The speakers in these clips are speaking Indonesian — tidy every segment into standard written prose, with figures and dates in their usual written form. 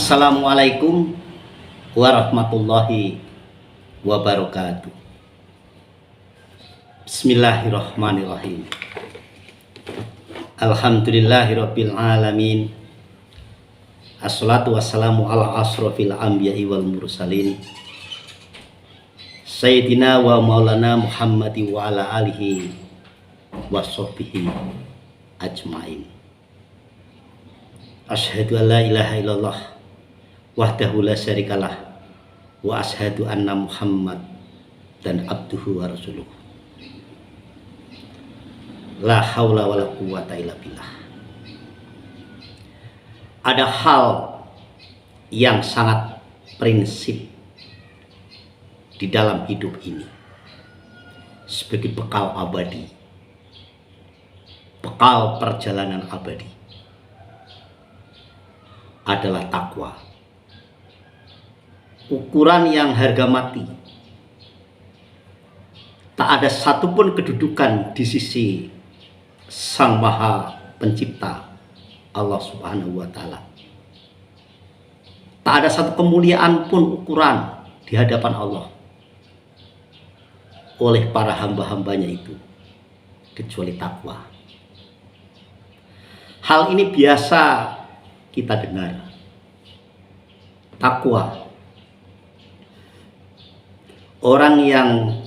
Assalamualaikum warahmatullahi wabarakatuh. Bismillahirrahmanirrahim. Alhamdulillahirabbil alamin. Assalatu wassalamu ala asrofil anbiya'i wal mursalin. Sayyidina wa maulana Muhammadi wa ala alihi wa sahbihi ajmain. Asyhadu an la ilaha illallah wahdahu la syarikalah wa asyhadu anna Muhammad dan abduhu wa rasuluh. La haula wala quwata illa billah. Ada hal yang sangat prinsip di dalam hidup ini sebagai bekal abadi, bekal perjalanan abadi, adalah takwa. Ukuran yang harga mati. Tak ada satupun kedudukan di sisi Sang Maha Pencipta Allah Subhanahu wa Ta'ala. Tak ada satu kemuliaan pun ukuran di hadapan Allah oleh para hamba-hambanya itu kecuali takwa. Hal ini biasa kita dengar. Takwa, orang yang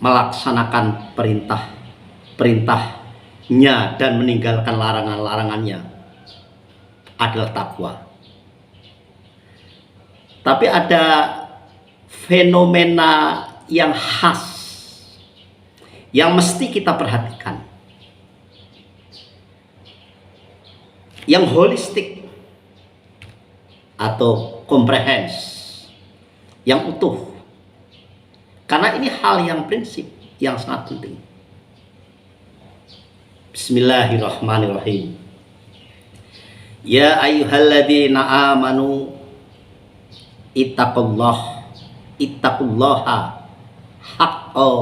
melaksanakan perintahnya dan meninggalkan larangan-larangannya adalah takwa. Tapi ada fenomena yang khas yang mesti kita perhatikan, yang holistik atau komprehens, yang utuh. Karena ini hal yang prinsip, yang sangat penting. Bismillahirrahmanirrahim. Ya ayyuhalladzina amanu ittaqullaha haqqa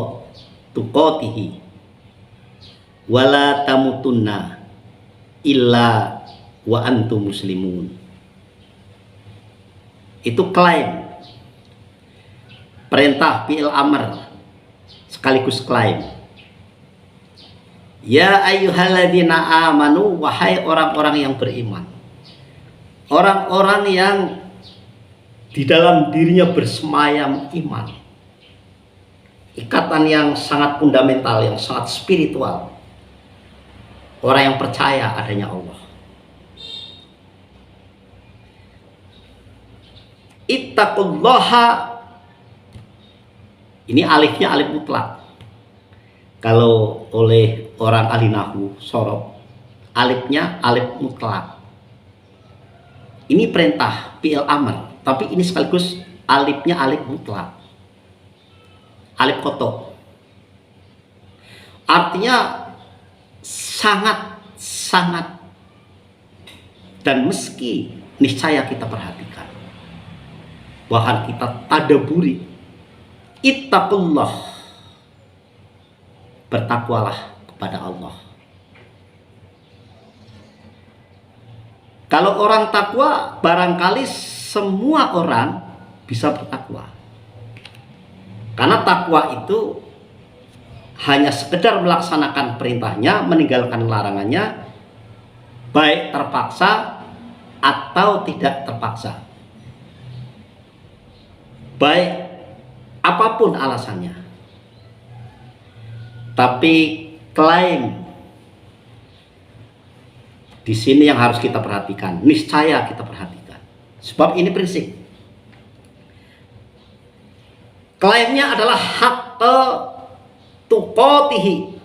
tuqatihi wala tamutunna illa wa antum muslimun. Itu klaim, perintah fi'il amr sekaligus klaim. Ya ayyuhalladzina amanu, wahai orang-orang yang beriman, orang-orang yang di dalam dirinya bersemayam iman, ikatan yang sangat fundamental, yang sangat spiritual, orang yang percaya adanya Allah. Ittaqullaha, ini alifnya alif mutlak. Kalau oleh orang ahli nahwu sorof, alifnya alif mutlak. Ini perintah fi'il amr, tapi ini sekaligus alifnya alif mutlak, alif kotok. Artinya sangat dan meski niscaya kita perhatikan, bahkan kita tadaburi. Ittaqullah, bertakwalah kepada Allah. Kalau orang takwa, barangkali semua orang bisa bertakwa. Karena takwa itu hanya sekedar melaksanakan perintahnya, meninggalkan larangannya, baik terpaksa atau tidak terpaksa, baik apapun alasannya. Tapi klaim di sini yang harus kita perhatikan, niscaya kita perhatikan, sebab ini prinsip. Klaimnya adalah haqqa tuqatihi,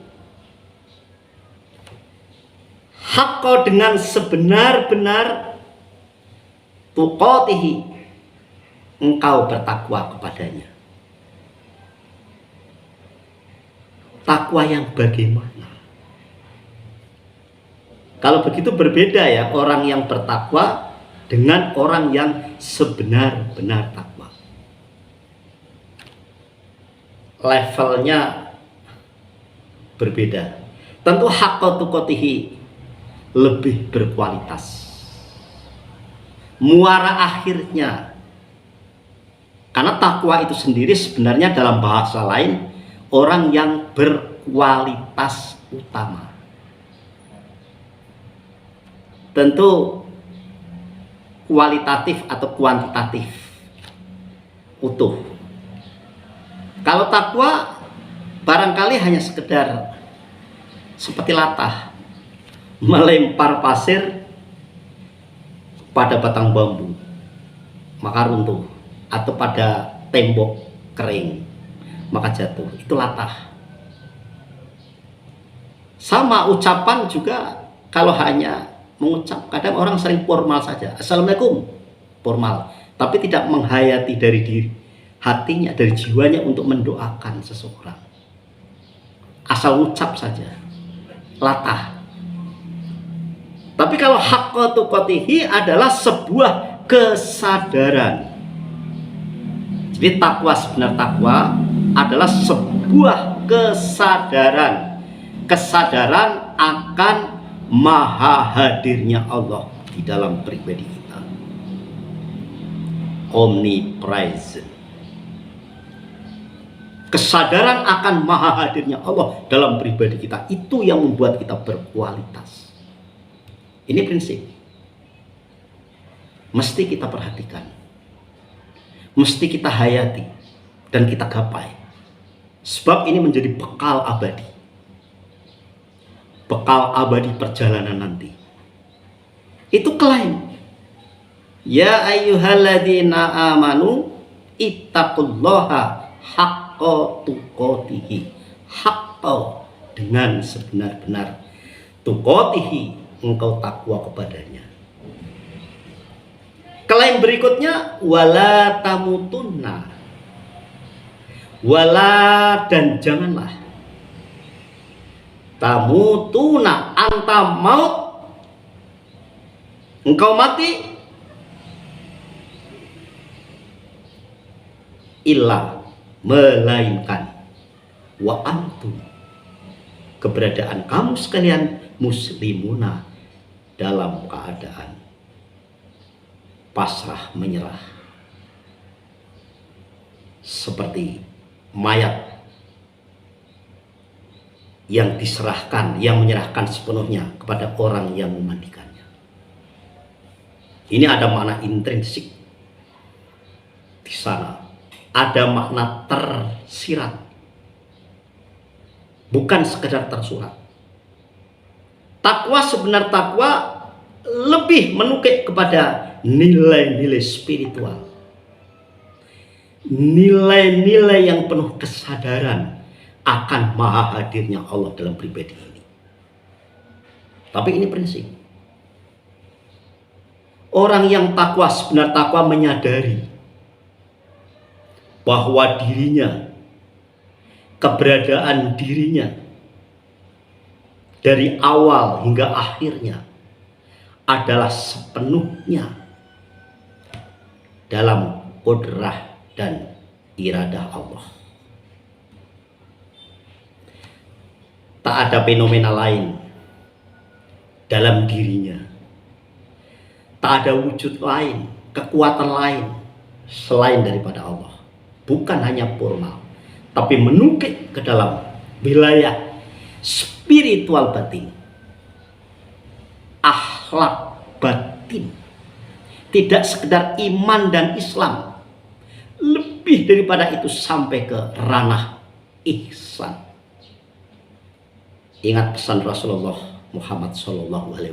haqqa dengan sebenar-benar, tuqatihi, engkau bertakwa kepadanya. Takwa yang bagaimana? Kalau begitu berbeda ya, orang yang bertakwa dengan orang yang sebenar-benar takwa. Levelnya berbeda. Tentu haqqa tuqatihi lebih berkualitas. muara akhirnya. Karena takwa itu sendiri sebenarnya dalam bahasa lain orang yang berkualitas utama. Tentu kualitatif atau kuantitatif utuh. Kalau takwa barangkali hanya sekedar seperti latah melempar pasir pada batang bambu maka runtuh, atau pada tembok kering maka jatuh. Itu latah. Sama ucapan juga, kalau hanya mengucap, kadang orang sering formal saja, assalamualaikum, formal, tapi tidak menghayati dari diri hatinya, dari jiwanya untuk mendoakan seseorang. Asal ucap saja, latah. Tapi kalau haqqa tuqatihi adalah sebuah kesadaran. Jadi takwa, sebenar takwa adalah sebuah kesadaran. Kesadaran akan maha hadirnya Allah di dalam pribadi kita. Omnipresent. Kesadaran akan maha hadirnya Allah dalam pribadi kita, itu yang membuat kita berkualitas. Ini prinsip. Mesti kita perhatikan. Mesti kita hayati dan kita gapai. Sebab ini menjadi bekal abadi. Bekal abadi perjalanan nanti. Itu klaim. Ya ayyuhalladzina amanu ittaqullaha haqqa tuqatihi. Haqqa, dengan sebenar-benar, tuqatihi, engkau takwa kepadanya. Klaim berikutnya, wala tamutunna, wala, dan janganlah, tamutuna, anta maut, engkau mati, illa, melainkan, wa antum, keberadaan kamu sekalian, muslimuna, dalam keadaan pasrah menyerah, seperti mayat yang diserahkan, yang menyerahkan sepenuhnya kepada orang yang memandikannya. Ini ada makna intrinsik di sana, ada makna tersirat, bukan sekedar tersurat. Takwa, sebenar takwa lebih menukik kepada nilai-nilai spiritual, nilai-nilai yang penuh kesadaran akan maha hadirnya Allah dalam pribadi ini. Tapi ini prinsip. Orang yang takwa, sebenar takwa, menyadari bahwa dirinya, keberadaan dirinya dari awal hingga akhirnya adalah sepenuhnya dalam qudrah dan iradah Allah. Tak ada fenomena lain dalam dirinya, tak ada wujud lain, kekuatan lain selain daripada Allah. Bukan hanya formal, tapi menukik ke dalam wilayah spiritual batin, akhlak batin. Tidak sekedar iman dan Islam, lebih daripada itu sampai ke ranah ihsan. Ingat pesan Rasulullah Muhammad SAW.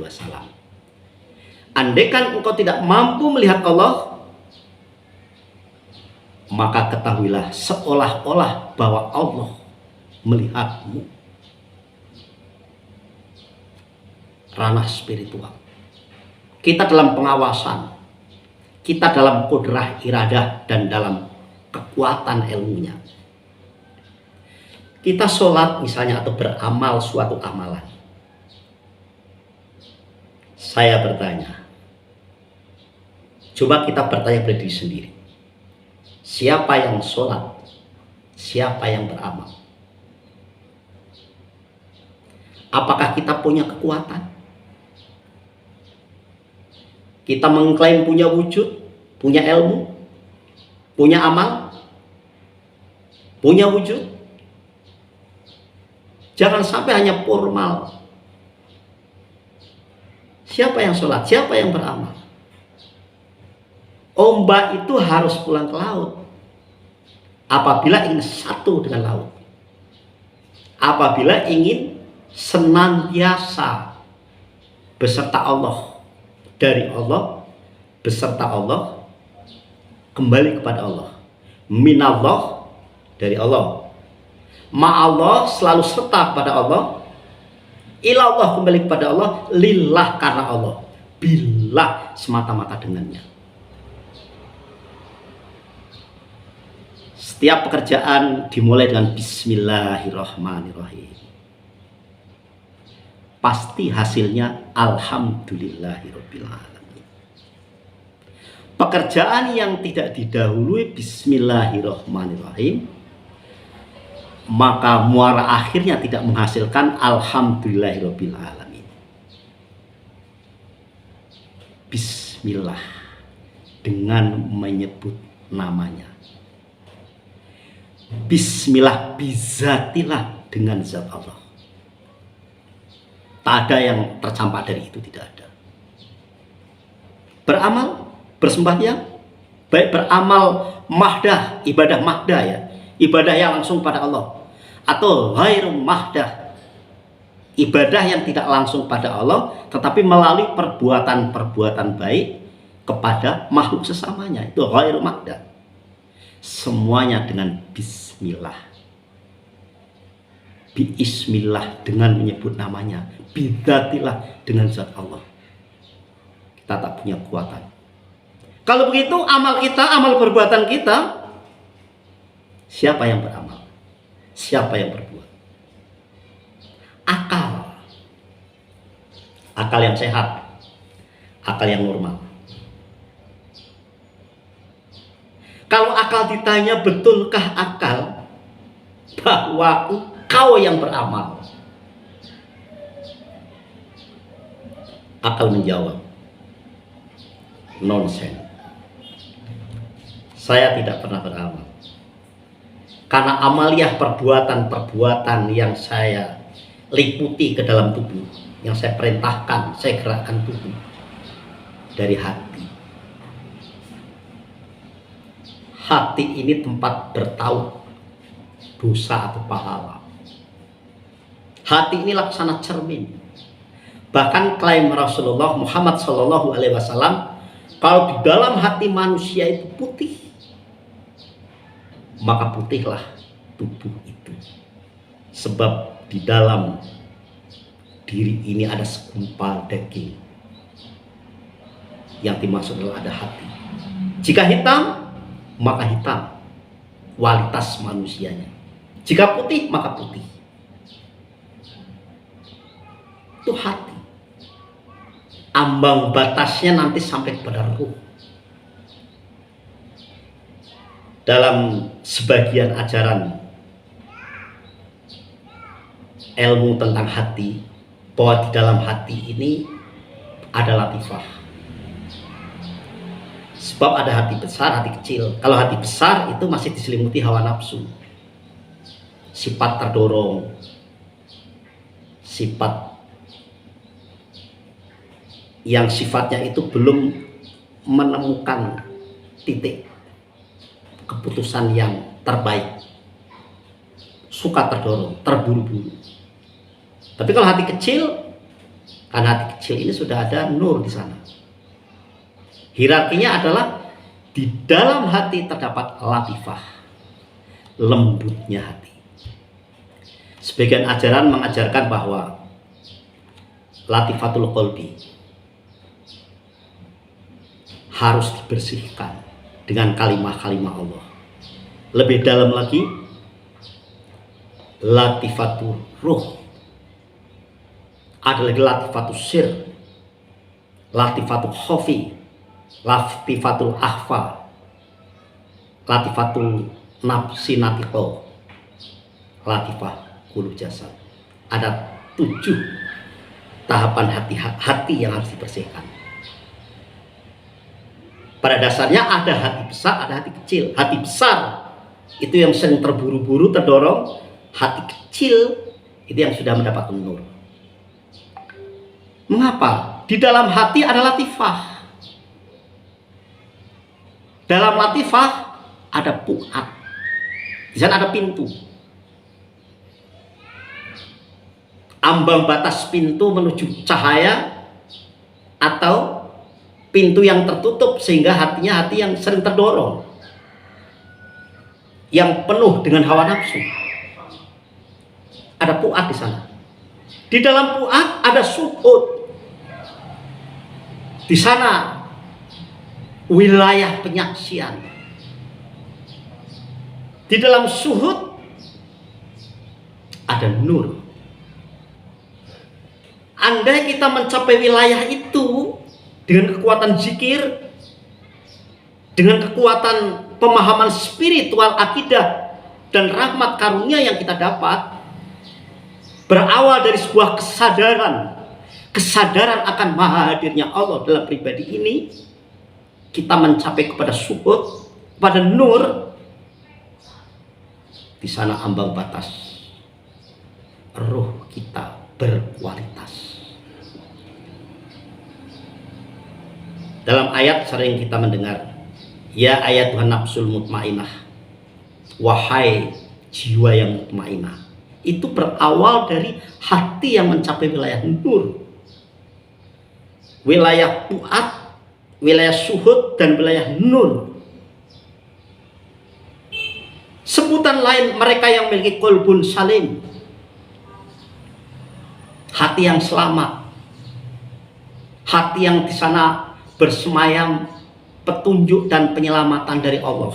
Andaikan engkau tidak mampu melihat Allah, maka ketahuilah seolah-olah bahwa Allah melihatmu. Ranah spiritual. Kita dalam pengawasan, kita dalam kudrah iradah dan dalam kekuatan ilmunya. Kita sholat misalnya atau beramal suatu amalan. Saya bertanya, coba kita bertanya pada diri sendiri. Siapa yang sholat? Siapa yang beramal? Apakah kita punya kekuatan? Kita mengklaim punya wujud, punya ilmu, punya amal, punya wujud. Jangan sampai hanya formal. Siapa yang sholat? Siapa yang beramal? Ombak itu harus pulang ke laut apabila ingin satu dengan laut. Apabila ingin senantiasa beserta Allah, dari Allah, beserta Allah, kembali kepada Allah. Minallah, dari Allah. Ma'allah, selalu serta kepada Allah. Ilallah, kembali kepada Allah. Lillah, karena Allah. Billah, semata-mata dengannya. Setiap pekerjaan dimulai dengan Bismillahirrahmanirrahim. Pasti hasilnya Alhamdulillahirabbil alamin. Pekerjaan yang tidak didahului Bismillahirrahmanirrahim, maka muara akhirnya tidak menghasilkan Alhamdulillahirabbil alamin. Bismillah, dengan menyebut namanya. Bismillah bizatilah, dengan zat Allah. Tak ada yang tercampak dari itu, tidak ada. Beramal, bersembahyang, baik beramal mahdah, ibadah mahdah ya, ibadah yang langsung pada Allah, atau ghairu mahdah, ibadah yang tidak langsung pada Allah tetapi melalui perbuatan-perbuatan baik kepada makhluk sesamanya, itu ghairu mahdah. Semuanya dengan bismillah. Bismillah, dengan menyebut namanya. Bidatilah, dengan zat Allah. Kita tak punya kekuatan. Kalau begitu amal kita, amal perbuatan kita, siapa yang beramal? Siapa yang berbuat? Akal. Akal yang sehat. Akal yang normal. Kalau akal ditanya, betulkah akal bahwa engkau yang beramal? Akal menjawab, nonsen. Saya tidak pernah beramal. Karena amaliyah perbuatan-perbuatan yang saya liputi ke dalam tubuh, yang saya perintahkan, saya gerakkan tubuh dari hati. Hati ini tempat bertaut dosa atau pahala. Hati ini laksana cermin. Bahkan klaim Rasulullah Muhammad SAW, kalau di dalam hati manusia itu putih, maka putihlah tubuh itu. Sebab di dalam diri ini ada segumpal daging. Yang dimaksud adalah ada hati. Jika hitam, maka hitam kualitas manusianya. Jika putih, maka putih. Itu hati. Ambang batasnya nanti sampai kepada ruh. Dalam sebagian ajaran ilmu tentang hati, bahwa di dalam hati ini ada latifah. Sebab ada hati besar, hati kecil. Kalau hati besar itu masih diselimuti hawa nafsu, sifat terdorong, sifat yang sifatnya itu belum menemukan titik keputusan yang terbaik, suka terdorong, terburu-buru. Tapi kalau hati kecil, karena hati kecil ini sudah ada nur di sana. Hierarkinya adalah di dalam hati terdapat latifah, lembutnya hati. Sebagian ajaran mengajarkan bahwa latifatul qalbi harus dibersihkan dengan kalimah-kalimah Allah. Lebih dalam lagi, latifatul ruh, ada lagi latifatul sir, latifatul khofi, latifatul akhfa, latifatul nafsi natiko, latifah kulu jasad. Ada 7 tahapan hati yang harus dibersihkan. Pada dasarnya ada hati besar, ada hati kecil. Hati besar itu yang sering terburu-buru, terdorong. Hati kecil itu yang sudah mendapatkan nur. Mengapa? Di dalam hati ada latifah. Dalam latifah ada pu'at. Di sana ada pintu. Ambang batas pintu menuju cahaya atau pintu yang tertutup, sehingga hatinya hati yang sering terdorong, yang penuh dengan hawa nafsu. Ada pu'at di sana. Di dalam pu'at ada suhud. Di sana wilayah penyaksian. Di dalam suhud ada nur. Andai kita mencapai wilayah itu dengan kekuatan zikir, dengan kekuatan pemahaman spiritual, akidah, dan rahmat karunia yang kita dapat, berawal dari sebuah kesadaran akan maha hadirnya Allah dalam pribadi ini, kita mencapai kepada suhud, kepada nur. Di sana ambang batas ruh kita berkualitas. Dalam ayat sering kita mendengar, ya ayat Tuhan nafsul mutmainah, wahai jiwa yang mutmainah. Itu berawal dari hati yang mencapai wilayah nur, wilayah pu'at, wilayah suhud, dan wilayah nur. Sebutan lain mereka yang memiliki qalbun salim, hati yang selamat, hati yang di sana bersemayam petunjuk dan penyelamatan dari Allah,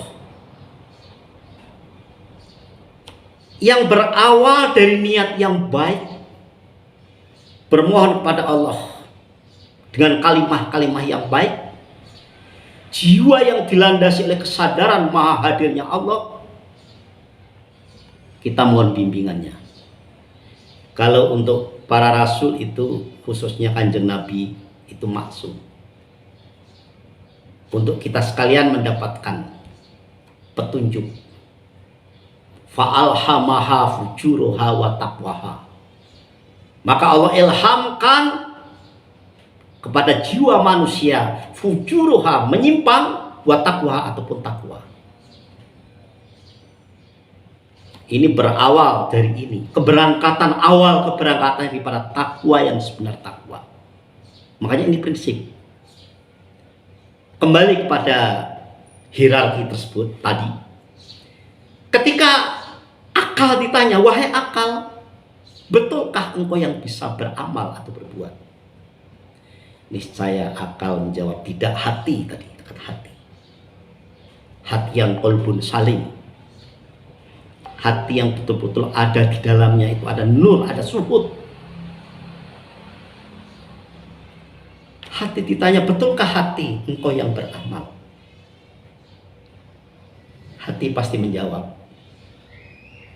yang berawal dari niat yang baik, bermohon kepada Allah dengan kalimah-kalimah yang baik, jiwa yang dilandasi oleh kesadaran maha hadirnya Allah. Kita mohon bimbingannya. Kalau untuk para rasul itu, khususnya Kanjeng Nabi, itu maksum untuk kita sekalian mendapatkan petunjuk. Fa'alhamaha fujuruha wa taqwaha. Maka Allah ilhamkan kepada jiwa manusia fujuruha, menyimpang, wa taqwaha, ataupun takwa. Ini berawal dari ini, keberangkatan daripada takwa yang sebenar takwa. Makanya ini prinsip. Kembali kepada hierarki tersebut tadi. Ketika akal ditanya, wahai akal, betulkah engkau yang bisa beramal atau berbuat? Niscaya akal menjawab tidak. Hati tadi, kata hati. Hati yang qalbun salim. Hati yang betul-betul ada di dalamnya itu ada nur, ada suhud. Hati ditanya, betulkah hati engkau yang beramal? Hati pasti menjawab,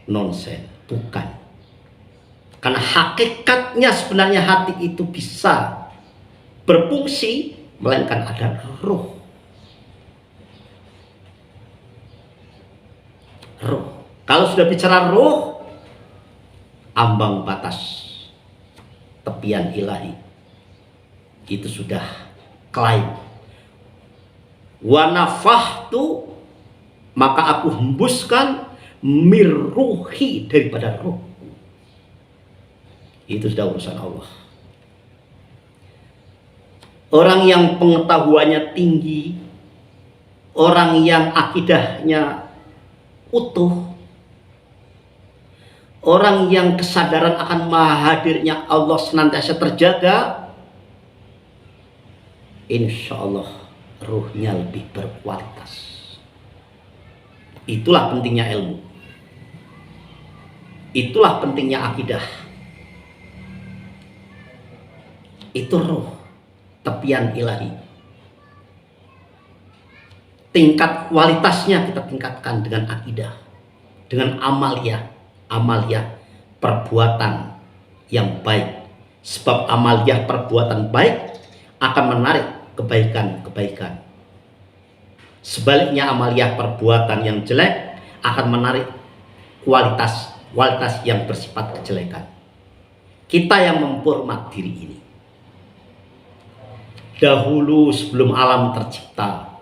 nonsen, bukan. Karena hakikatnya sebenarnya hati itu bisa berfungsi, melainkan ada ruh. Ruh. Kalau sudah bicara ruh, ambang batas tepian ilahi itu sudah klaim. Wa nafahtu, maka aku hembuskan mirruhi, daripada ruh. Itu sudah urusan Allah. Orang yang pengetahuannya tinggi, orang yang akidahnya utuh, orang yang kesadaran akan maha hadirnya Allah senantiasa terjaga, insya Allah ruhnya lebih berkualitas. Itulah pentingnya ilmu. Itulah pentingnya akidah. Itu ruh, tepian ilahi. Tingkat kualitasnya kita tingkatkan dengan akidah, dengan amaliyah, perbuatan yang baik. Sebab amaliyah perbuatan baik akan menarik kebaikan-kebaikan. Sebaliknya amaliyah perbuatan yang jelek akan menarik kualitas yang bersifat kejelekan. Kita yang memformat diri ini. Dahulu sebelum alam tercipta,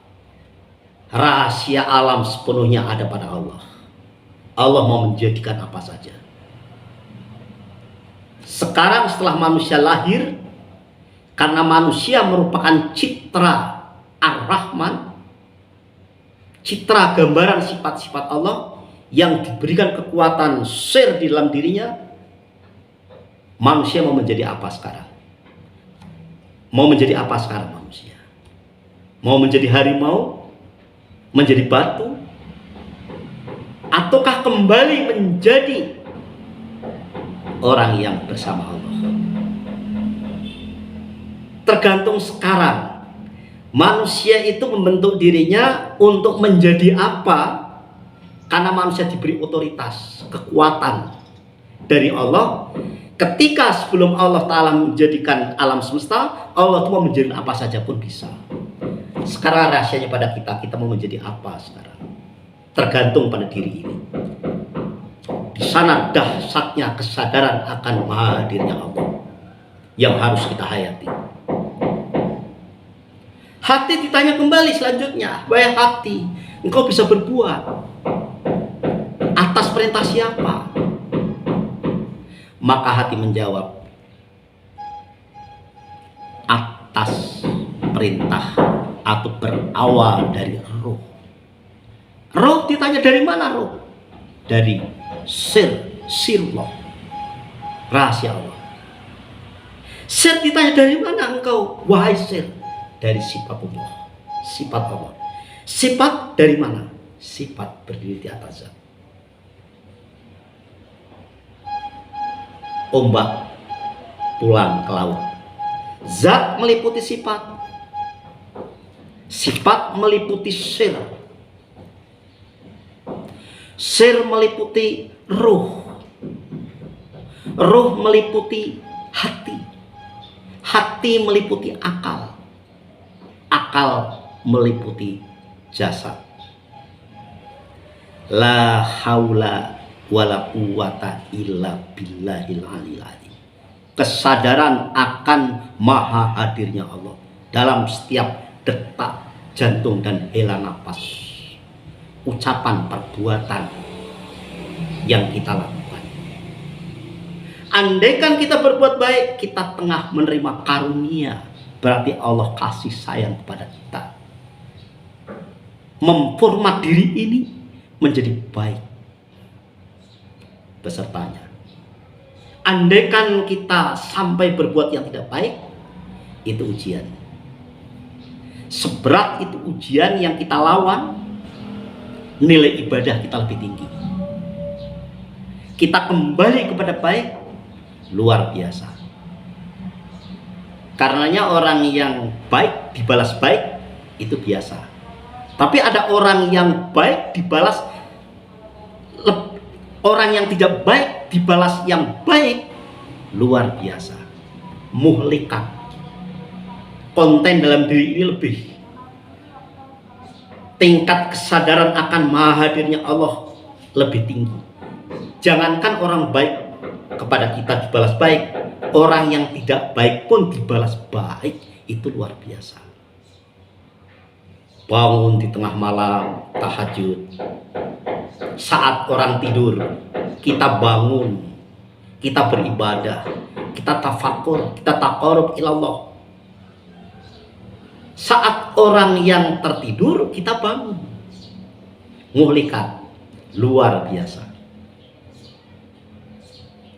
rahasia alam sepenuhnya ada pada Allah. Allah mau menjadikan apa saja. Sekarang setelah manusia lahir, karena manusia merupakan citra Ar-Rahman, citra gambaran sifat-sifat Allah yang diberikan kekuatan sir di dalam dirinya, manusia mau menjadi apa sekarang? Mau menjadi apa sekarang manusia? Mau menjadi harimau? Menjadi batu? Ataukah kembali menjadi orang yang bersama Allah? Tergantung sekarang. Manusia itu membentuk dirinya untuk menjadi apa? Karena manusia diberi otoritas, kekuatan dari Allah. Ketika sebelum Allah Ta'ala menjadikan alam semesta, Allah itu mau menjadikan apa saja pun bisa. Sekarang rahasianya pada kita mau menjadi apa sekarang? Tergantung pada diri ini. Di sana dahsyatnya kesadaran akan maha hadirnya Allah yang harus kita hayati. Hati ditanya kembali selanjutnya, wahai hati, engkau bisa berbuat atas perintah siapa? Maka hati menjawab, atas perintah atau berawal dari roh. Roh ditanya dari mana roh? Dari sirullah, rahasia Allah. Sir ditanya dari mana engkau, wahai sir? Dari sifatullah, sifat Allah. Sifat dari mana? Sifat berdiri di atas zat. Ombak pulang ke laut. Zat meliputi sifat. Sifat meliputi sir. Sir meliputi ruh. Ruh meliputi hati. Hati meliputi akal. Akal meliputi jasad. La haula wala quwata illa billahil aliyil azim. Kesadaran akan maha hadirnya Allah dalam setiap detak jantung dan hela nafas, ucapan perbuatan yang kita lakukan. Andaikan kita berbuat baik, kita tengah menerima karunia, berarti Allah kasih sayang kepada kita. Memformat diri ini menjadi baik besertanya. Andaikan kita sampai berbuat yang tidak baik, itu ujian. Seberat itu ujian yang kita lawan, nilai ibadah kita lebih tinggi. Kita kembali kepada baik, luar biasa. Karenanya orang yang baik dibalas baik, itu biasa. Tapi ada orang yang baik dibalas, orang yang tidak baik dibalas yang baik, luar biasa. Muhlikat. Konten dalam diri ini lebih. Tingkat kesadaran akan maha hadirnya Allah lebih tinggi. Jangankan orang baik kepada kita dibalas baik, orang yang tidak baik pun dibalas baik, itu luar biasa. Bangun di tengah malam, tahajud. Saat orang tidur, kita bangun, kita beribadah, kita tafakur, kita taqarrub ilallah. Saat orang yang tertidur, kita bangun. Muhlikat, luar biasa.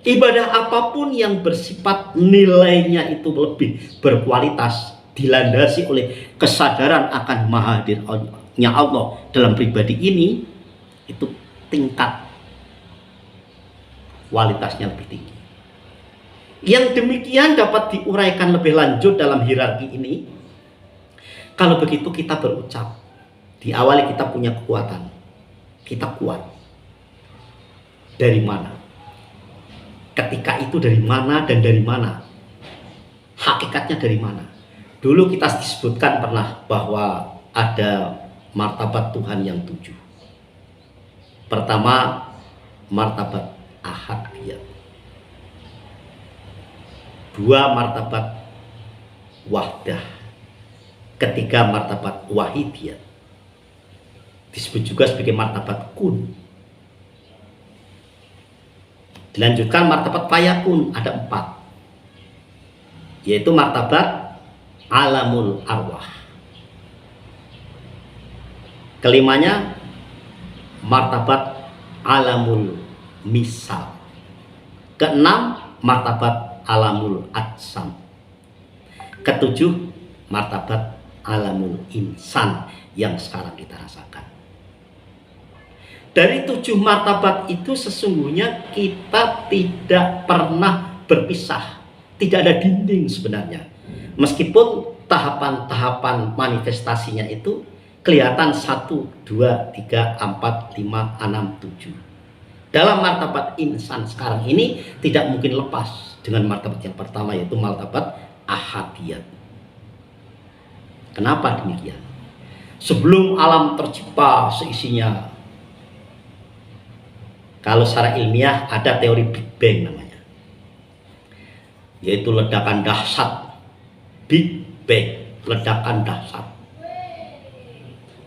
Ibadah apapun yang bersifat nilainya itu lebih berkualitas, dilandasi oleh kesadaran akan maha hadirnya Allah dalam pribadi ini, itu tingkat kualitasnya lebih tinggi. Yang demikian dapat diuraikan lebih lanjut dalam hierarki ini. Kalau begitu kita berucap, diawali kita punya kekuatan, kita kuat. Dari mana? Ketika itu dari mana dan dari mana? Hakikatnya dari mana? Dulu kita disebutkan pernah bahwa ada martabat Tuhan yang 7. Pertama, martabat ahadiyat. 2, martabat wahdah. Ketiga, martabat wahidiyat. Disebut juga sebagai martabat kun. Dilanjutkan martabat fayakun, ada 4, yaitu martabat alamul arwah. Kelimanya martabat alamul misal. Keenam, martabat alamul adsam. Ketujuh, martabat alamul insan yang sekarang kita rasakan. Dari 7 martabat itu sesungguhnya kita tidak pernah berpisah. Tidak ada dinding sebenarnya. Meskipun tahapan-tahapan manifestasinya itu kelihatan 1, 2, 3, 4, 5, 6, 7. Dalam martabat insan sekarang ini tidak mungkin lepas dengan martabat yang pertama, yaitu martabat ahadiyat. Kenapa demikian? Sebelum alam tercipta seisinya, kalau secara ilmiah ada teori Big Bang namanya, yaitu ledakan dahsyat. Big Bang, ledakan dahsyat,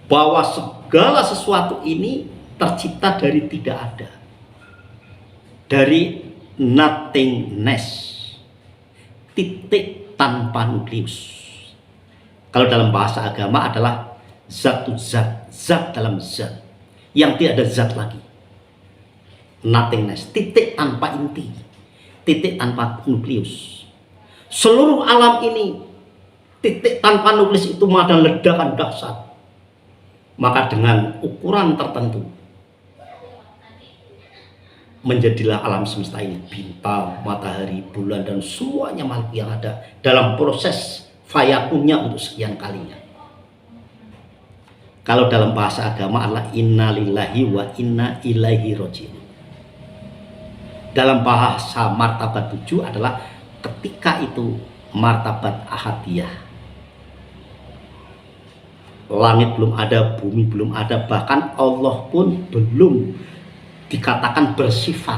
bahwa segala sesuatu ini tercipta dari tidak ada, dari nothingness, titik tanpa nukleus. Kalau dalam bahasa agama adalah zatu zat, zat dalam zat, yang tidak ada zat lagi. Nothingness, titik tanpa inti, titik tanpa nukleus. Seluruh alam ini titik tanpa nukleus itu ada ledakan dahsyat. Maka dengan ukuran tertentu menjadilah alam semesta ini, bintang, matahari, bulan, dan semuanya makhluk yang ada dalam proses fayakunnya untuk sekian kalinya. Kalau dalam bahasa agama adalah inna lillahi wa inna ilaihi roji'un. Dalam bahasa martabat 7 adalah ketika itu martabat ahadiyah. Langit belum ada, bumi belum ada, bahkan Allah pun belum dikatakan bersifat.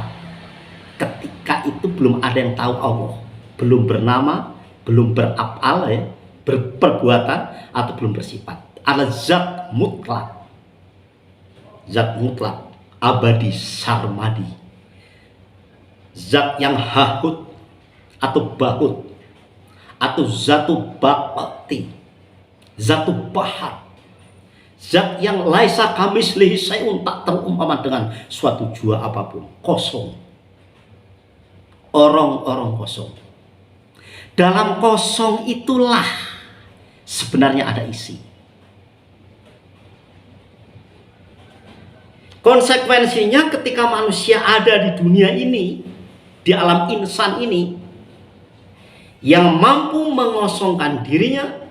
Ketika itu belum ada yang tahu Allah, belum bernama, belum beraf'al, ya, berperbuatan, atau belum bersifat. Adalah zat mutlak, zat mutlak, abadi, sarmadi, zat yang hahut atau bahut, atau zatu bakti, zatu bahar, zat yang laisa kamislihi syai'un, tak terumpama dengan suatu jua apapun, kosong, orong-orong kosong. Dalam kosong itulah sebenarnya ada isi. Konsekuensinya ketika manusia ada di dunia ini, di alam insan ini, yang mampu mengosongkan dirinya,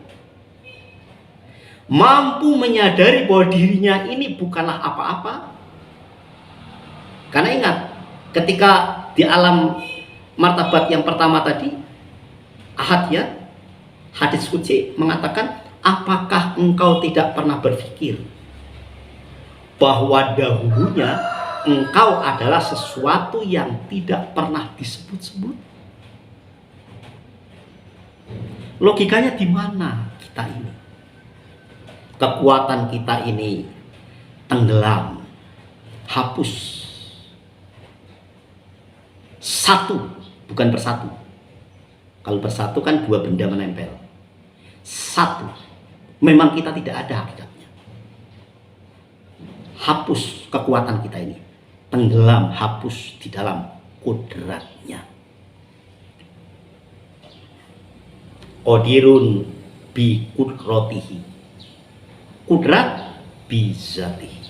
mampu menyadari bahwa dirinya ini bukanlah apa-apa. Karena ingat, ketika di alam martabat yang pertama tadi, ahadiyat, hadis qudsi mengatakan, apakah engkau tidak pernah berpikir bahwa dahulunya engkau adalah sesuatu yang tidak pernah disebut-sebut? Logikanya di mana kita ini? Kekuatan kita ini tenggelam, hapus. Satu, bukan bersatu. Kalau bersatu kan dua benda menempel. Satu, memang kita tidak ada hakikatnya. Hapus kekuatan kita ini, tenggelam, hapus di dalam kodratnya. Qadirun bi kudratihi, kudrat bi zatihi.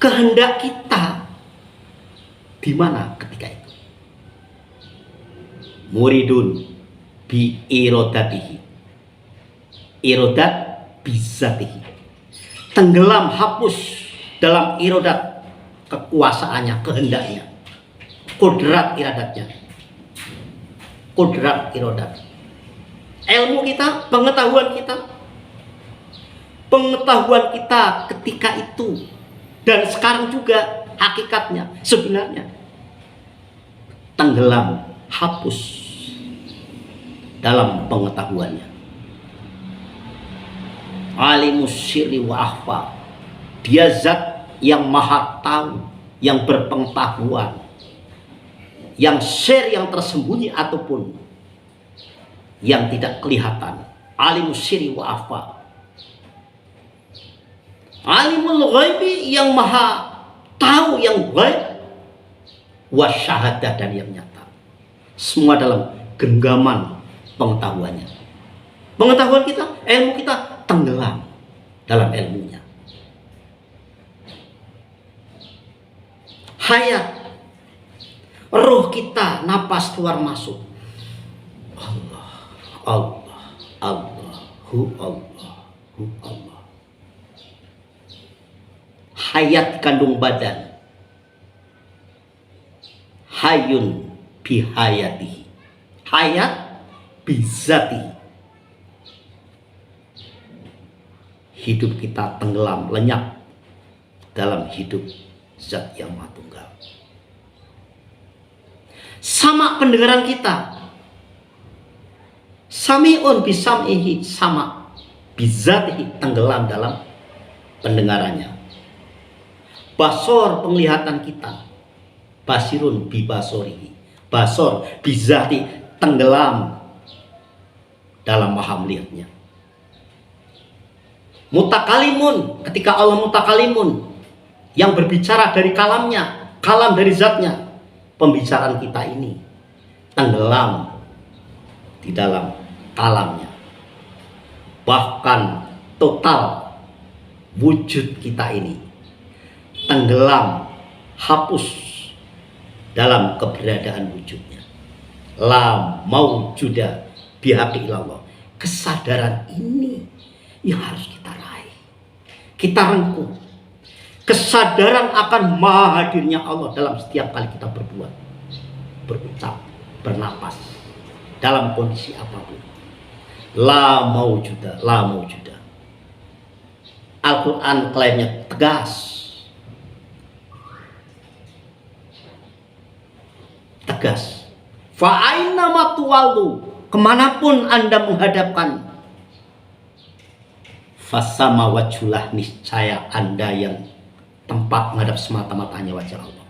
Kehendak kita di mana ketika itu? Muridun bi irodatihi, irodat bi zatihi. Tenggelam, hapus dalam irodat, kekuasaannya, kehendaknya, kodrat iradatnya, kodrat irodat. Ilmu kita, pengetahuan kita, Pengetahuan kita ketika itu dan sekarang juga hakikatnya sebenarnya tenggelam, hapus dalam pengetahuannya. Alimus sirri wa akhfa. Dia zat yang maha tahu, yang berpengetahuan, yang sir, yang tersembunyi ataupun yang tidak kelihatan. Alimus sirri wa akhfa. Alimul ghaibi, yang maha tahu yang gaib, wa syahadah, dan yang nyata. Semua dalam genggaman pengetahuannya. Pengetahuan kita, ilmu kita tenggelam dalam ilmunya. Hayat, roh kita, napas keluar masuk. Allah, Allah, Allah, Allah, Allah. Hayat kandung badan. Hayun bihayati. Hayat bizati. Hidup kita tenggelam, lenyap dalam hidup zat yang maha tunggal. Sama pendengaran kita. Sami'un bisam'ihi, sama bizatihi, tenggelam dalam pendengarannya. Basor, penglihatan kita. Basirun bibasorihi. Basor bizati, tenggelam dalam maha melihatnya. Mutakalimun, ketika Allah mutakalimun, yang berbicara dari kalamnya, kalam dari zatnya. Pembicaraan kita ini tenggelam di dalam kalamnya. Bahkan total wujud kita ini tenggelam, hapus dalam keberadaan wujudnya. La maujuda bihaqi ilallah. Kesadaran ini yang harus kita raih, kita rengkuh. Kesadaran akan maha hadirnya Allah dalam setiap kali kita berbuat, berucap, bernapas, dalam kondisi apapun. La maujuda, la maujuda. Al-Quran klaimnya tegas. Tegas. Fa'aina matuwalu, kemanapun Anda menghadapkan, fasama wajulah, niscaya Anda yang tempat menghadap semata-mata hanya wajah Allah.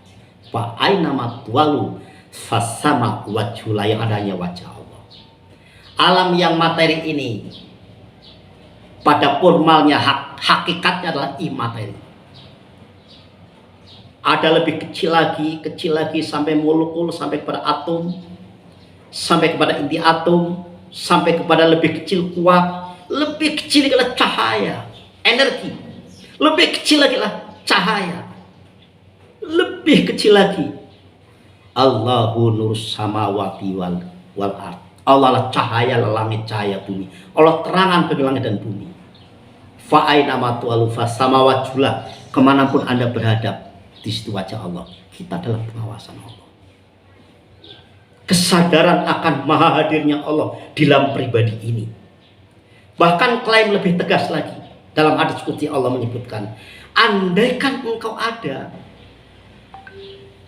Fa'aina matuwalu, fasama wajulah, yang ada hanya wajah Allah. Alam yang materi ini pada formalnya, hakikatnya adalah imateri. Ada lebih kecil lagi sampai molekul, sampai kepada atom, sampai kepada inti atom, sampai kepada lebih kecil kuat, lebih kecil lagi lah cahaya, energi, lebih kecil lagi lah cahaya, lebih kecil lagi. Allahu nur samawati wal ard. Allah lah cahaya langit, cahaya bumi. Allah terangan bagi langit dan bumi. Fa'aina matu'alu fasamawajulah, kemanapun Anda berhadap, di situ wajah Allah. Kita dalam pengawasan Allah. Kesadaran akan maha hadirnya Allah di dalam pribadi ini. Bahkan klaim lebih tegas lagi. Dalam hadis qudsi Allah menyebutkan, andaikan engkau ada,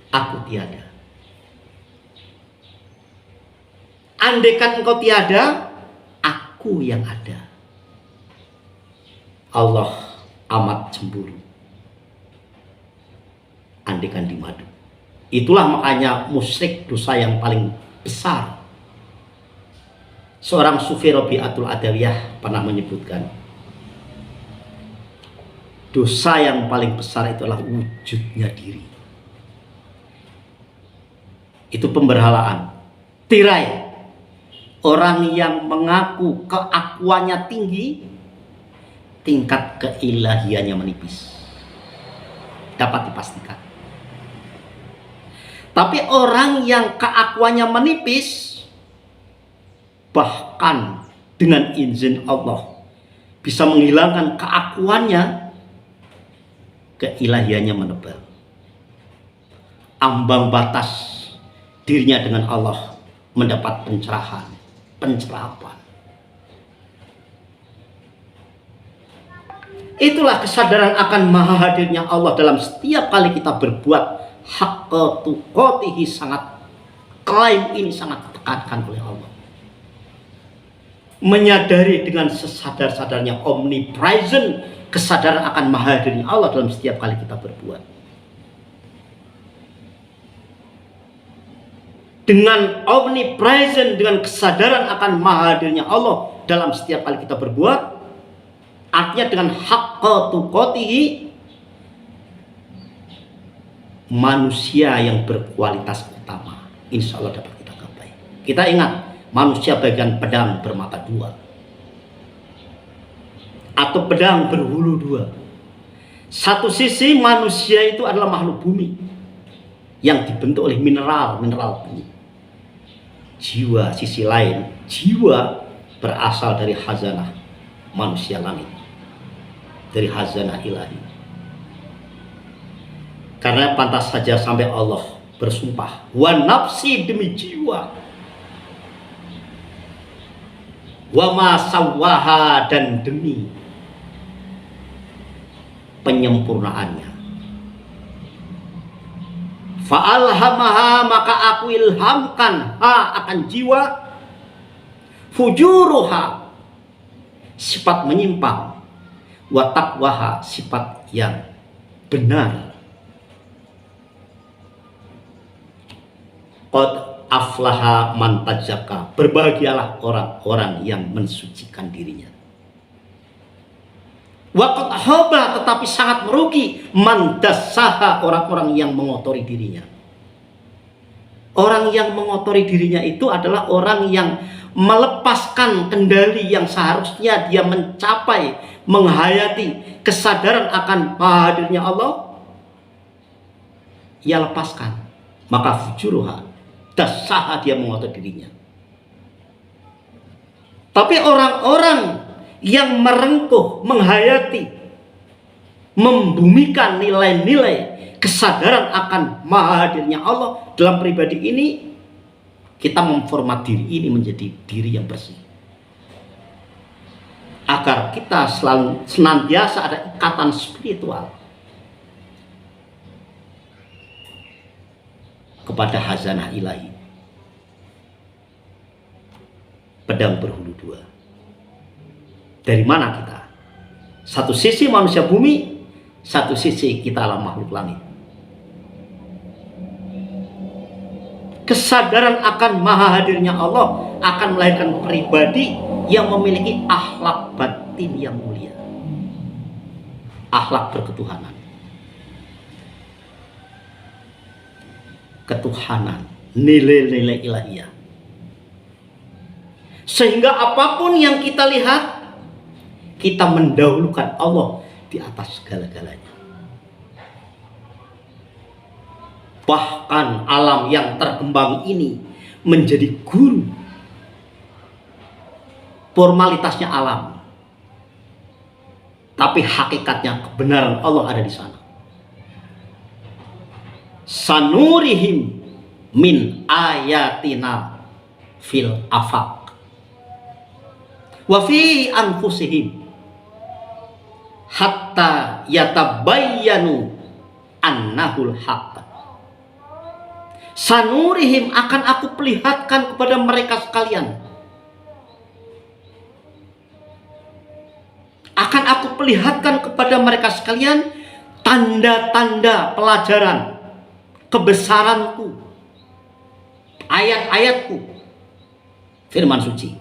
aku tiada. Andaikan engkau tiada, aku yang ada. Allah amat cemburu. Andaikan di madu. Itulah makanya musyrik dosa yang paling besar. Seorang sufi Rabi'atul Adawiyah pernah menyebutkan, dosa yang paling besar itu adalah wujudnya diri. Itu pemberhalaan, tirai. Orang yang mengaku keakuannya tinggi, tingkat keilahiannya menipis. Dapat dipastikan. Tapi orang yang keakuannya menipis, bahkan dengan izin Allah bisa menghilangkan keakuannya, keilahiannya menebal. Ambang batas dirinya dengan Allah mendapat pencerahan, pencerapan. Itulah kesadaran akan maha hadirnya Allah dalam setiap kali kita berbuat. Haqqa tuqatihi, sangat, klaim ini sangat ditekankan oleh Allah. Menyadari dengan sesadar-sadarnya, omnipresent, kesadaran akan maha hadirnya Allah dalam setiap kali kita berbuat. Dengan omnipresent, dengan kesadaran akan maha hadirnya Allah dalam setiap kali kita berbuat, artinya dengan haqqa tuqatihi, manusia yang berkualitas utama insya Allah dapat kita gapai. Kita ingat, manusia bagian pedang bermata dua atau pedang berhulu dua. Satu sisi manusia itu adalah makhluk bumi yang dibentuk oleh mineral bumi. Jiwa sisi lain, jiwa berasal dari khazanah manusia langit, dari khazanah ilahi. Karena pantas saja sampai Allah bersumpah, wa nafsi, demi jiwa, wa ma sawwaha, dan demi penyempurnaannya. Fa'alhamaha, maka aku ilhamkan ha akan jiwa, fujuruha, sifat menyimpang, wa taqwaha, sifat yang benar. Qad aflaha man tazakka, berbahagialah orang-orang yang mensucikan dirinya. Wa qad khaba, tetapi sangat merugi, man dassaha, orang-orang yang mengotori dirinya. Orang yang mengotori dirinya itu adalah orang yang melepaskan kendali yang seharusnya dia mencapai, menghayati kesadaran akan hadirnya Allah, ia lepaskan. Maka fujuruha, dassaha, dia mengotori dirinya. Tapi orang-orang yang merengkuh, menghayati, membumikan nilai-nilai kesadaran akan maha hadirnya Allah dalam pribadi ini, kita memformat diri ini menjadi diri yang bersih, agar kita selalu senantiasa ada ikatan spiritual kepada khazanah ilahi, pedang berhulu dua. Dari mana kita? Satu sisi manusia bumi, satu sisi kita adalah makhluk langit. Kesadaran akan maha hadirnya Allah akan melahirkan pribadi yang memiliki akhlak batin yang mulia, akhlak berketuhanan, ketuhanan, nilai-nilai ilahiyah. Sehingga apapun yang kita lihat, kita mendahulukan Allah di atas segala-galanya. Bahkan alam yang terkembang ini menjadi guru. Formalitasnya alam, tapi hakikatnya kebenaran Allah ada di sana. Sanurihim min ayatina fil afaq wa fi anfusihim hatta yatabayyanu annahul haqq. Sanurihim, akan aku perlihatkan kepada mereka sekalian, akan aku perlihatkan kepada mereka sekalian tanda-tanda pelajaran kebesaranku, ayat-ayatku, firman suci,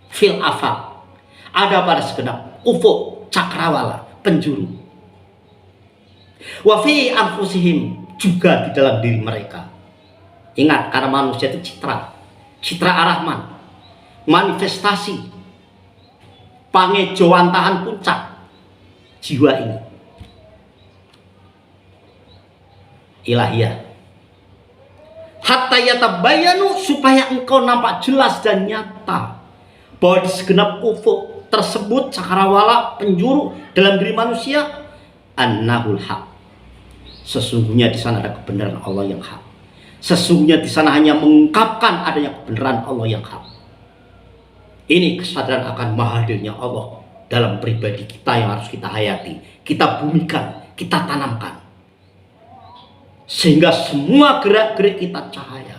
fil afaq, ada pada segenap ufuk cakrawala, penjuru, wa fi anfusihim, juga di dalam diri mereka. Ingat, karena manusia itu citra Ar-Rahman, manifestasi pangejowantahan puncak jiwa ini, ilahiyah. Hatta yatabayanu, supaya engkau nampak jelas dan nyata bahwa di segenap ufuk tersebut, cakrawala, penjuru dalam diri manusia, annahul haq, sesungguhnya di sana ada kebenaran Allah yang hak. Sesungguhnya di sana hanya mengungkapkan adanya kebenaran Allah yang hak. Ini kesadaran akan maha hadirnya Allah dalam pribadi kita yang harus kita hayati, kita bumikan, kita tanamkan. Sehingga semua gerak-gerik kita cahaya.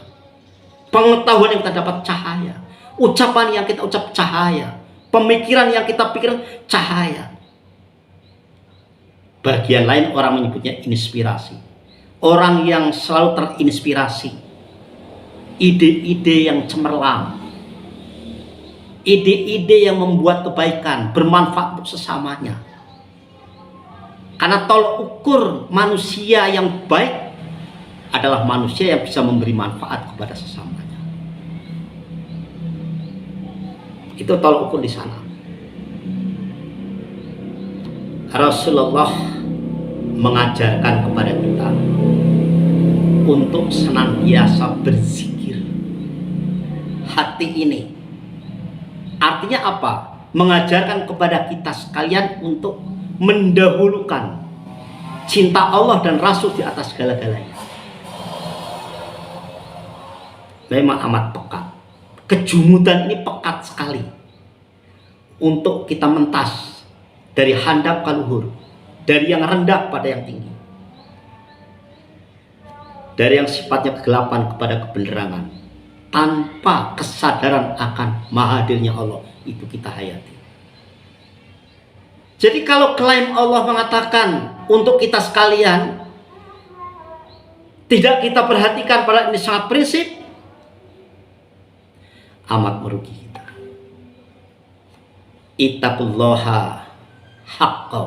Pengetahuan yang kita dapat cahaya. Ucapan yang kita ucap cahaya. Pemikiran yang kita pikirkan cahaya. Bagian lain orang menyebutnya inspirasi. Orang yang selalu terinspirasi. Ide-ide yang cemerlang. Ide-ide yang membuat kebaikan, bermanfaat untuk sesamanya. Karena tolok ukur manusia yang baik adalah manusia yang bisa memberi manfaat kepada sesamanya. Itu tolok ukur di sana. Rasulullah mengajarkan kepada kita untuk senantiasa berzikir. Hati ini artinya apa? Mengajarkan kepada kita sekalian untuk mendahulukan cinta Allah dan Rasul di atas segala-galanya. Memang amat pekat. Kejumudan ini pekat sekali untuk kita mentas dari handap ke luhur, dari yang rendah pada yang tinggi, dari yang sifatnya kegelapan kepada kebenaran, tanpa kesadaran akan mahadirnya Allah. Itu kita hayati. Jadi kalau klaim Allah mengatakan untuk kita sekalian, tidak kita perhatikan, pada ini sangat prinsip, amat merugi kita. Ittaqullaha haqqa.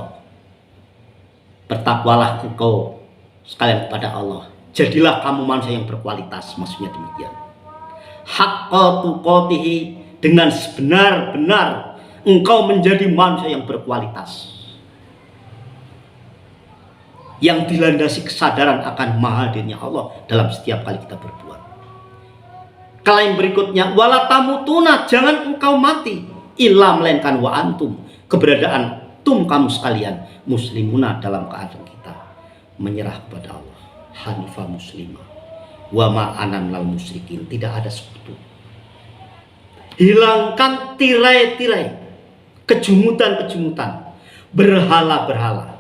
Bertakwalah engkau sekalian kepada Allah. Jadilah kamu manusia yang berkualitas, maksudnya demikian. Haqqa tuqatihi, dengan sebenar-benar engkau menjadi manusia yang berkualitas, yang dilandasi kesadaran akan mahadirnya Allah dalam setiap kali kita berbuat. Klaim berikutnya, wala tamutuna, jangan engkau mati illa melainkan wa antum, keberadaan tum kamu sekalian muslimuna, dalam keadaan kita menyerah kepada Allah, hanifah muslimah, wa ma'anan lal musyrikin, tidak ada sekutu. Hilangkan tirai-tirai kejumutan-kejumutan, berhala-berhala.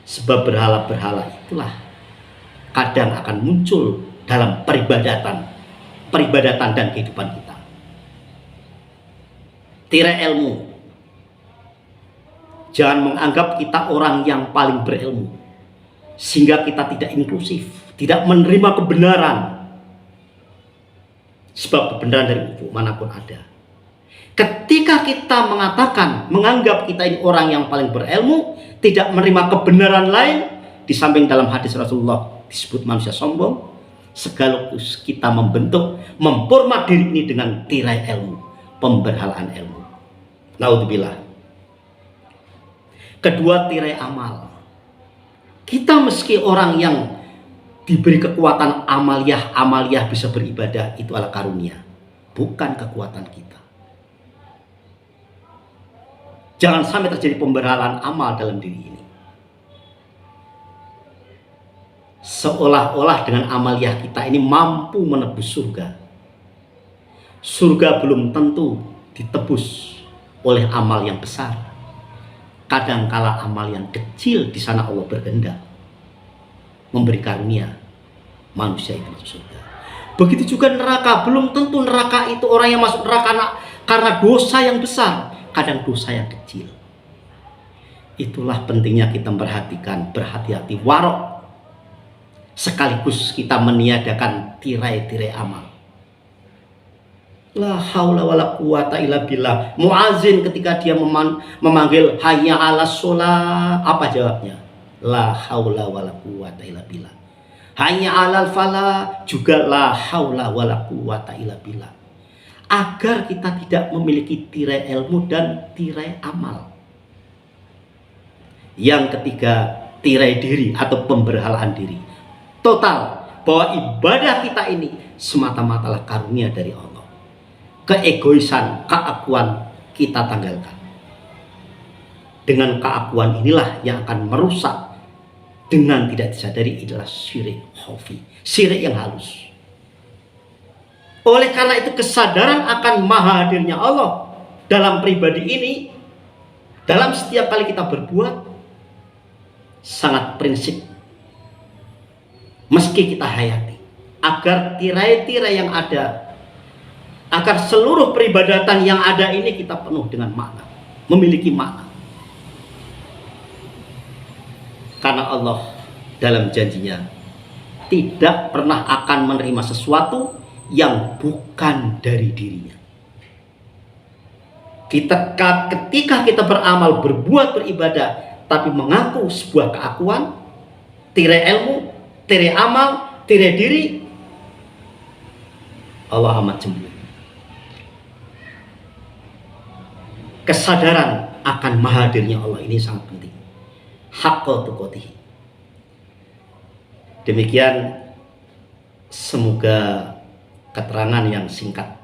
Sebab berhala-berhala itulah kadang akan muncul dalam peribadatan dan kehidupan kita. Tirai ilmu. Jangan menganggap kita orang yang paling berilmu, sehingga kita tidak inklusif, tidak menerima kebenaran. Sebab kebenaran dari ufuk manapun ada. Ketika kita menganggap kita ini orang yang paling berilmu, tidak menerima kebenaran lain, di samping dalam hadis Rasulullah disebut manusia sombong, sekaligus kita mempermak diri ini dengan tirai ilmu, pemberhalaan ilmu. Naudzubillah. Kedua, tirai amal. Kita meski orang yang diberi kekuatan amaliyah bisa beribadah, itu adalah karunia, bukan kekuatan kita. Jangan sampai terjadi pemberhalaan amal dalam diri ini. Seolah-olah dengan amaliyah kita ini mampu menebus surga. Surga belum tentu ditebus oleh amal yang besar. Kadangkala amal yang kecil di sana Allah berkehendak memberi karunia manusia itu masuk surga. Begitu juga neraka, belum tentu neraka itu orang yang masuk neraka karena dosa yang besar, kadang dosa yang kecil. Itulah pentingnya kita memperhatikan, berhati-hati, warok, sekaligus kita meniadakan tirai-tirai amal. La haula wala quwata illa billah. Muazin ketika dia memanggil hayya 'alas shalah, apa jawabnya? La haula wala quwata illa billah. Hayya 'alal falah, juga la haula wala quwata illa billah. Agar kita tidak memiliki tirai ilmu dan tirai amal. Yang ketiga, tirai diri atau pemberhalaan diri. Total, bahwa ibadah kita ini semata-matalah karunia dari Allah. Keegoisan, keakuan kita tanggalkan. Dengan keakuan inilah yang akan merusak dengan tidak disadari adalah syirik khafi, syirik yang halus. Oleh karena itu kesadaran akan maha hadirnya Allah dalam pribadi ini Dalam setiap kali kita berbuat, sangat prinsip meski kita hayati, agar tirai-tirai yang ada, agar seluruh peribadatan yang ada ini kita penuh dengan makna, memiliki makna. Karena Allah dalam janjinya tidak pernah akan menerima sesuatu yang bukan dari dirinya. Ketika kita beramal, berbuat, beribadah, tapi mengaku sebuah keakuan, tirai ilmu, tirai amal, tirai diri, Allah amat cemburu. Kesadaran akan mahadirnya Allah ini sangat penting. Haqqa tuqatih. Demikian, semoga keterangan yang singkat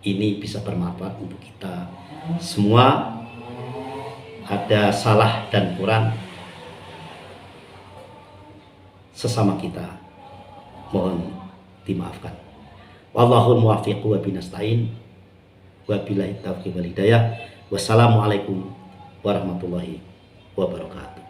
ini bisa bermanfaat untuk kita semua. Ada salah dan kurang sesama kita, mohon dimaafkan. Wallahul muwaffiq wa binasta'in wa billahi taufiq wal hidayah. Wassalamualaikum warahmatullahi wabarakatuh.